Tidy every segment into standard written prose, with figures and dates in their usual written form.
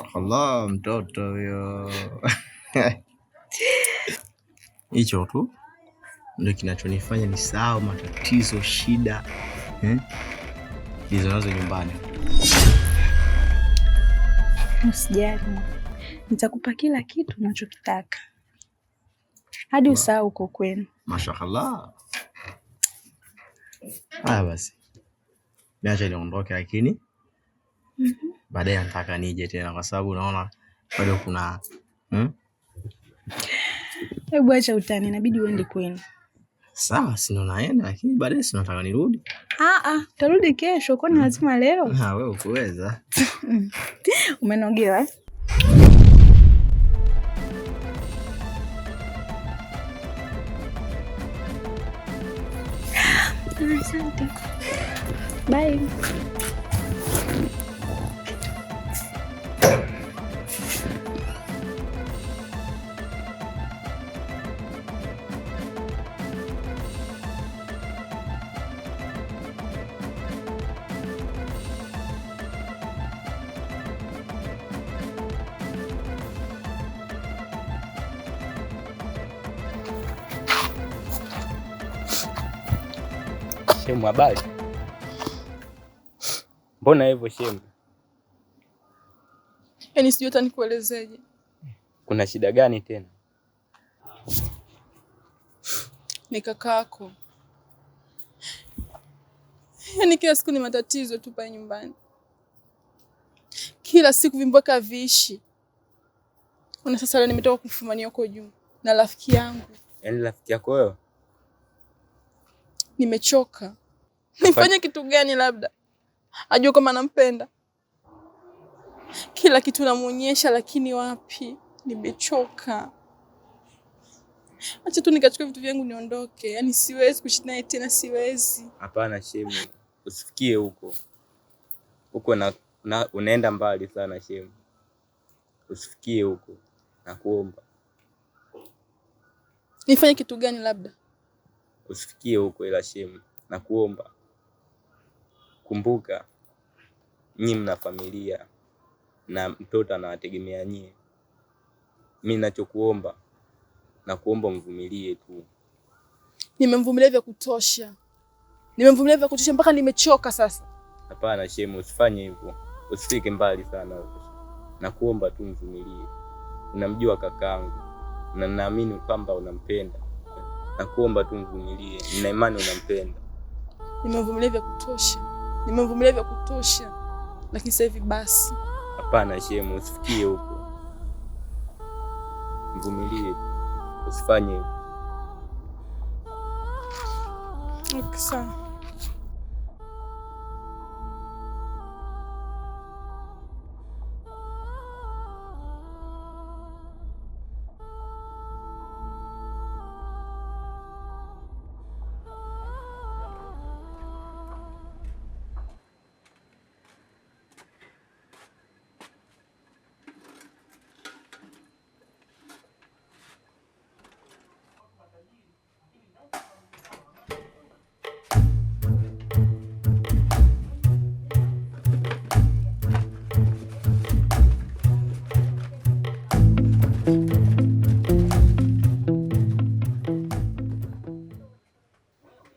Mashallah, mtoto huyo. Hicho tu ndio kinachonifanya nisahau matatizo, shida hizo nazo nyumbani. Usijali, nitakupa kila kitu unachokitaka hadi usahau uko kwenu. Mashallah. Basi niache niondoke, lakini baadaye nataka nije tena, kwa sababu unaona bado kuna Hebu acha utani, inabidi uende kwenu. Sawa, sina naenda, lakini baadaye si nataka nirudi. Utarudi kesho, kwani lazima leo? Wewe ukuweza. Umenogewa. Asante. Bye. Shemu, habari? Mbona hivyo Shemu? Yaani sijui hata nikuelezeje. Kuna shida gani tena? Ni kakako. Yaani kila siku ni matatizo tu pale nyumbani. Kila siku vimbweka viishi. Una sasa leo nimetoka kufumania huko juu na rafiki yangu. Yaani rafiki yako wewe? Nimechoka. Nifanye kitu gani labda? Ajue kama nampenda. Kila kitu namuonyesha lakini wapi? Nimechoka. Acha tu nikachukue vitu vyangu niondoke. Yaani siwezi kuishi naye tena, siwezi. Hapana Shemu, usifikie huko. Huko unaenda mbali sana Shemu. Usifikie huko. Nakuomba. Nifanye kitu gani labda? Usifikie huko ila Shemu. Nakuomba. Kumbuka nyinyi mna familia na mtoto anawategemea nyinyi. Mimi ninachokuomba, nakuomba mvumilie tu. Nimemvumilia vya kutosha. Nimemvumilia vya kutosha mpaka nimechoka sasa. Hapana Shemu, usifanye hivyo. Usifike mbali sana huko. Nakuomba tu mvumilie. Unamjua kakaangu na naamini kwamba unampenda. Nakuomba tu mvumilie. Nina imani unampenda. Nimemvumilia vya kutosha. Nimemvumilia vya kutosha. Lakini sasa hivi basi. Hapana Shemu, usifikie huko. Mvumilie. Usifanye hivyo. Okay, sawa.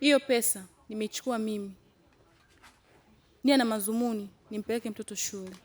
Hiyo pesa nimeichukua mimi. Nia na mazumuni nimpeleke mtoto shule.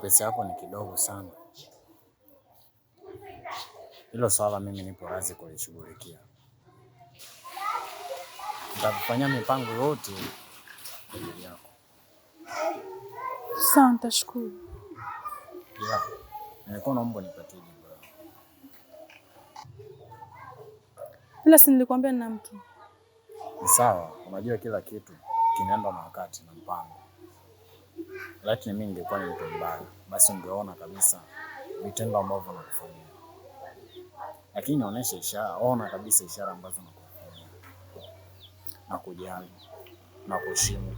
Pesa yako ni kidogo sana. Hilo swala mimi nipo razi kulishughulikia. Nitakufanyia mipango yote kwa ajili yako. Sawa, nitashukuru. Nilikuwa naomba nipatie jibu lako. Ila si nilikwambia nina mtu. Sawa, unajua kila kitu kinaenda na wakati na mpango. lakini mimi ningekuwa ni mtu mbaya, basi ungeona kabisa vitendo ambavyo nakufanyia. Lakini naonesha ishara, ona kabisa ishara ambazo nakufanyia. Nakujali, nakuheshimu.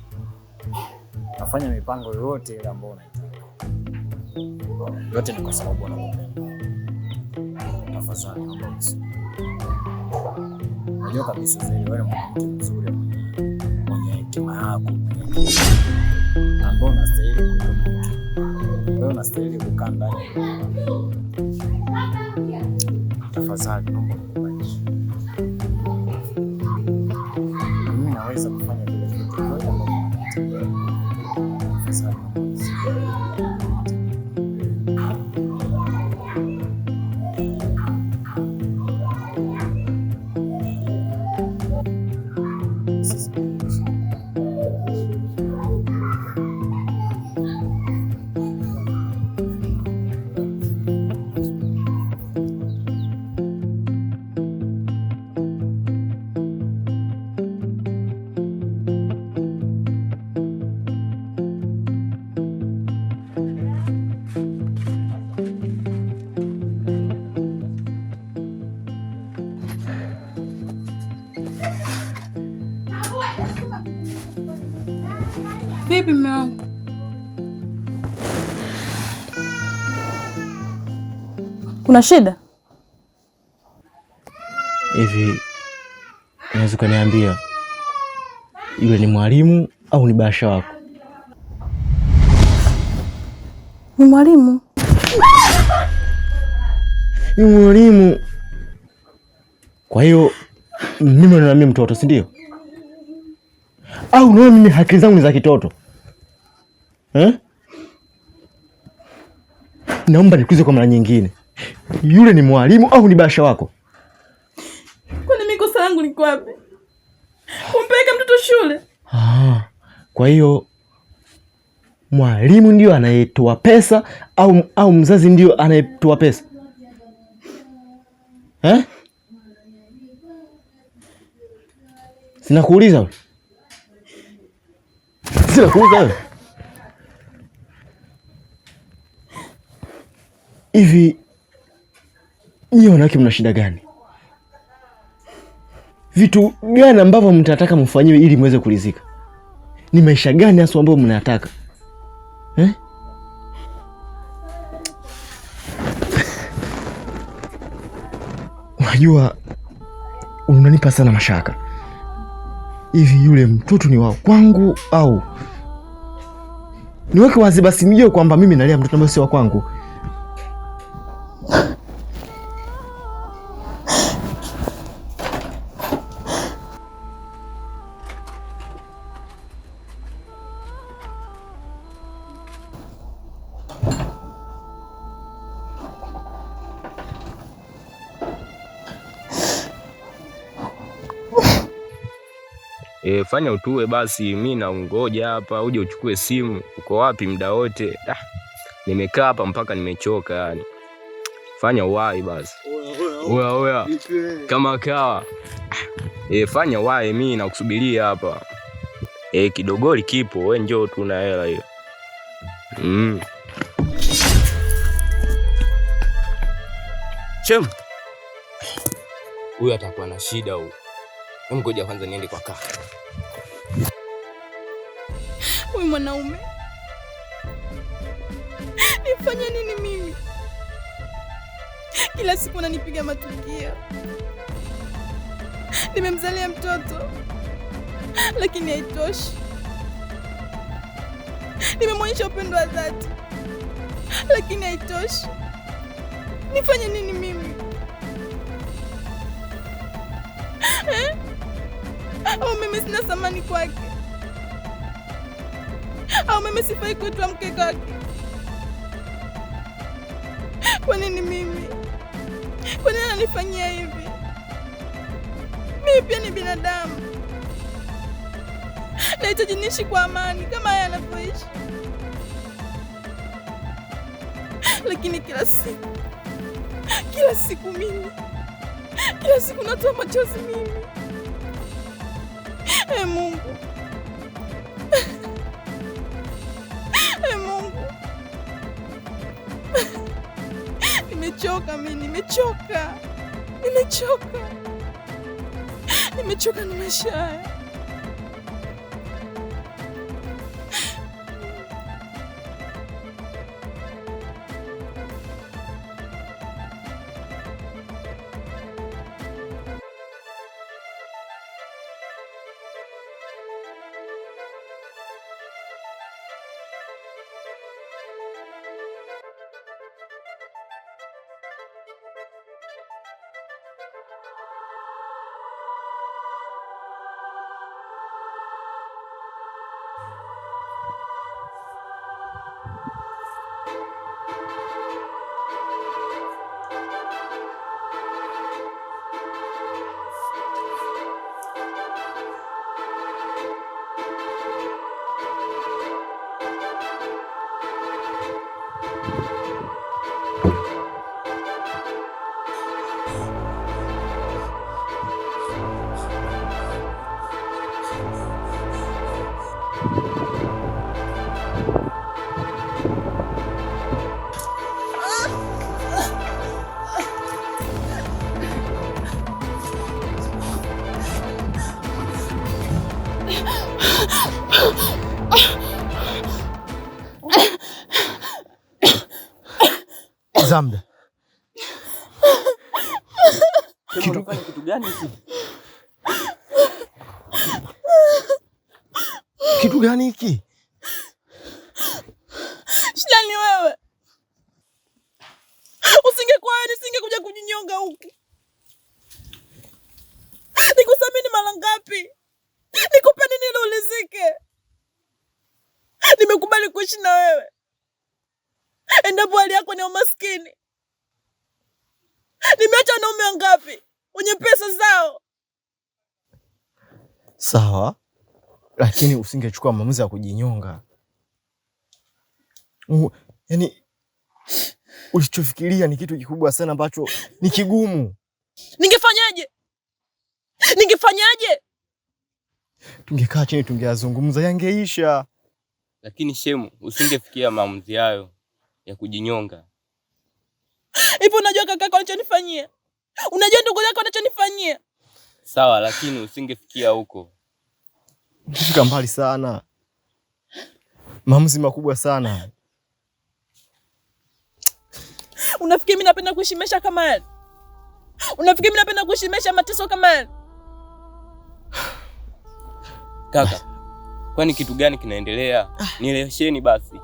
Nafanya mipango yote ile ambayo unahitaji. Yote ni kwa sababu nakupenda. Tafadhali naomba usikie. Unajua kabisa Zeri, wewe ni mwanamke mzuri mwenye hekima yako, ambao unastahili kuitumia. Wewe unastahili kukaa ndani. Tafadhali naomba ukubali. Mimi naweza kufanya vile vitu vyote ambavyo unataka. Tafadhali naomba usikie. Vipi mume wangu? Kuna shida? Hivi unaweza kuniambia yule ni mwalimu au ni Basha wako? Ni mwalimu. Ni mwalimu. Kwa hiyo mimi na mimi mtoto, si ndio? Au unaona mimi haki zangu ni za kitoto? Naomba nikuulize kwa mara nyingine. Yule ni mwalimu au ni Basha wako? Kwani mimi kosa langu liko wapi? Kumpeleka mtoto shule? Kwa hiyo mwalimu ndio anayetoa pesa au mzazi ndio anayetoa pesa? Sinakuuliza wewe. Sinakuuliza wewe. Hivi nyinyi wanawake mna shida gani? Vitu gani ambavyo mtataka mfanyiwe ili muweze kuridhika? Ni maisha gani hasa ambayo mnayataka? Unajua unanipa sana mashaka. Hivi yule mtoto ni wa kwangu au? Niweke wazi basi nijue kwamba mimi nalea mtoto ambaye si wa kwangu. Fanya utue basi, mimi naungoja hapa uje uchukue simu. Uko wapi muda wote? Nimekaa hapa mpaka nimechoka yani. Fanya uwai basi. Oya. Kama kawa. Fanya uwai, mimi nakusubiria hapa. Kidogoli kipo, wewe njoo tu na hela hiyo. Chem. Huyu atakuwa na shida huyu. Ngoja kwanza niende kwa kaka. Wewe mwanaume, nifanye nini mimi? Kila siku unanipiga matukio. Nimemzalia mtoto, lakini haitoshi. Nimemwonyesha upendo wa dhati, lakini haitoshi. Nifanye nini mimi? Au mimi sina thamani kwake? Au mimi sifai kuitwa mke wake? Kwa nini mimi? Kwa nini ananifanyia hivi? Mimi pia ni binadamu. Nahitaji niishi kwa amani kama yeye anavyoishi. Lakini kila siku mimi, kila siku natoa machozi mimi. Mungu. nimechoka mimi, nimechoka na maisha haya. Zamda. Kitu gani hiki? Kitu gani hiki? Shida ni wewe. Usingekuwa wewe nisingekuja kujinyonga huku. Nikusamini mara ngapi? Nikupe nini ili ulizike? Nimekubali kuishi na wewe endapo hali yako ni umaskini. Nimeacha wanaume wangapi wenye pesa zao. Sawa, lakini usingechukua maamuzi ya kujinyonga. Yaani ulichofikiria ni kitu kikubwa sana ambacho ni kigumu. Ningefanyaje? Tungekaa chini tungeyazungumza, yangeisha. Lakini Shemu, usingefikia maamuzi hayo ya kujinyonga. Hivi unajua kakako anachonifanyia? Unajua ndugu yako anachonifanyia? Sawa, lakini usingefikia huko. Ukifika mbali sana. Maamuzi makubwa sana. Unafikiri mimi napenda kuishi maisha kama haya? Unafikiri mimi napenda kuishi maisha mateso kama haya? Kaka, kwani kitu gani kinaendelea? Nielewesheni basi.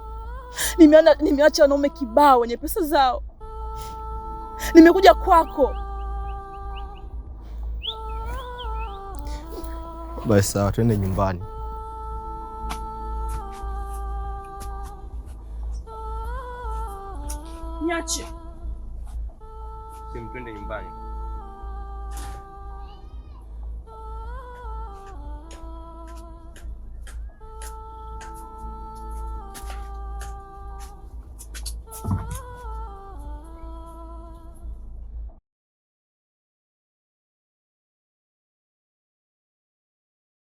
Nimeacha wanaume kibao wenye pesa zao. Nimekuja kwako. Basi sawa, twende nyumbani. Niache. Twende nyumbani.